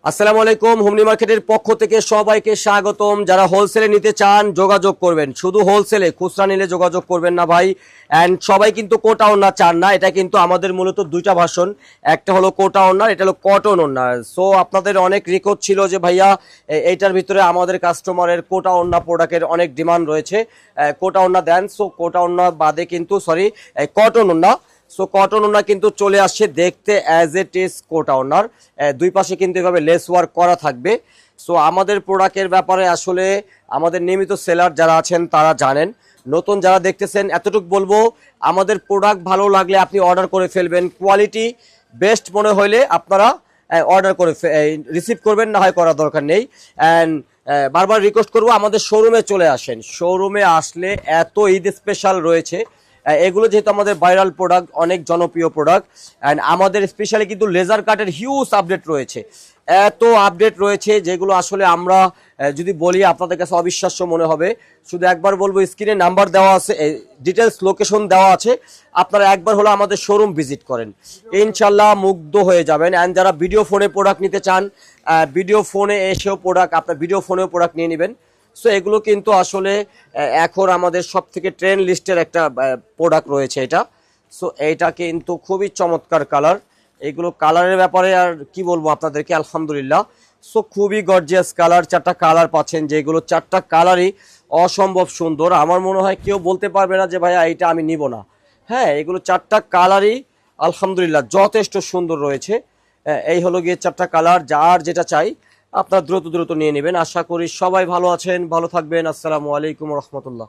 আসসালামু আলাইকুম। হুমনি মার্কেটের পক্ষ থেকে সবাইকে স্বাগতম। যারা হোলসেলে নিতে চান যোগাযোগ করবেন, শুধু হোলসেলে, খুচরা নিলে যোগাযোগ করবেন না ভাই। অ্যান্ড সবাই কিন্তু কোটা ওড়না চান না, এটা কিন্তু আমাদের মূলত দুইটা ভার্সন, একটা হলো কোটা ওড়না, এটা হলো কটন ওড়না। সো আপনাদের অনেক রিকোয়েস্ট ছিল যে ভাইয়া এইটার ভিতরে আমাদের কাস্টমারের কোটা ওড়না প্রোডাক্টের অনেক ডিমান্ড রয়েছে, কোটা ওড়না দেন। সো কোটা ওড়না বাদে কিন্তু কটন ওড়না। সো কটন ওড়না কিন্তু চলে আসছে দেখতে অ্যাজ এট ইজ কোটা ওড়নার, দুই পাশে কিন্তু এভাবে লেস ওয়ার্ক করা থাকবে। সো আমাদের প্রোডাক্টের ব্যাপারে আসলে আমাদের নিয়মিত সেলার যারা আছেন তারা জানেন, নতুন যারা দেখতেছেন এতটুকু বলবো, আমাদের প্রোডাক্ট ভালো লাগলে আপনি অর্ডার করে ফেলবেন। কোয়ালিটি বেস্ট মনে হইলে আপনারা অর্ডার করে রিসিভ করবেন, না হয় করার দরকার নেই। অ্যান্ড বারবার রিকোয়েস্ট করবো আমাদের শোরুমে চলে আসেন। শোরুমে আসলে এত ঈদ স্পেশাল রয়েছে, এগুলো যেহেতু আমাদের ভাইরাল প্রোডাক্ট, অনেক জনপ্রিয় প্রোডাক্ট। অ্যান্ড আমাদের স্পেশালি কিন্তু লেজার কাটের হিউজ আপডেট রয়েছে, এত আপডেট রয়েছে যেগুলো আসলে আমরা যদি বলি আপনাদের কাছে অবিশ্বাস্য মনে হবে। শুধু একবার বলবো, স্ক্রিনে নাম্বার দেওয়া আছে, ডিটেলস লোকেশন দেওয়া আছে, আপনারা একবার হলো আমাদের শোরুম ভিজিট করেন, ইনশাল্লাহ মুগ্ধ হয়ে যাবেন। অ্যান্ড যারা ভিডিও ফোনে প্রোডাক্ট নিতে চান, ভিডিও ফোনে এসেও প্রোডাক্ট, আপনার ভিডিও ফোনেও প্রোডাক্ট নিয়ে নেবেন। সো এগুলো কিন্তু আসলে এখন আমাদের সব থেকে ট্রেন্ড লিস্টের একটা প্রোডাক্ট রয়েছে এটা। সো এইটা কিন্তু খুবই চমৎকার কালার, এগুলো কালারের ব্যাপারে আর কি বলবো আপনাদেরকে, আলহামদুলিল্লাহ। সো খুবই গর্জিয়াস কালার, চারটা কালার পাচ্ছেন, যেগুলো চারটা কালারই অসম্ভব সুন্দর। আমার মনে হয় কেউ বলতে পারবে না যে ভাইয়া এইটা আমি নিব না। হ্যাঁ, এগুলো চারটা কালারই আলহামদুলিল্লাহ যথেষ্ট সুন্দর রয়েছে। এই হলো গিয়ে চারটা কালার, যার যেটা চাই আপনারা দ্রুত দ্রুত নিয়ে নেবেন। আশা করি সবাই ভালো আছেন, ভালো থাকবেন। আসসালামু আলাইকুম রহমতুল্লাহ।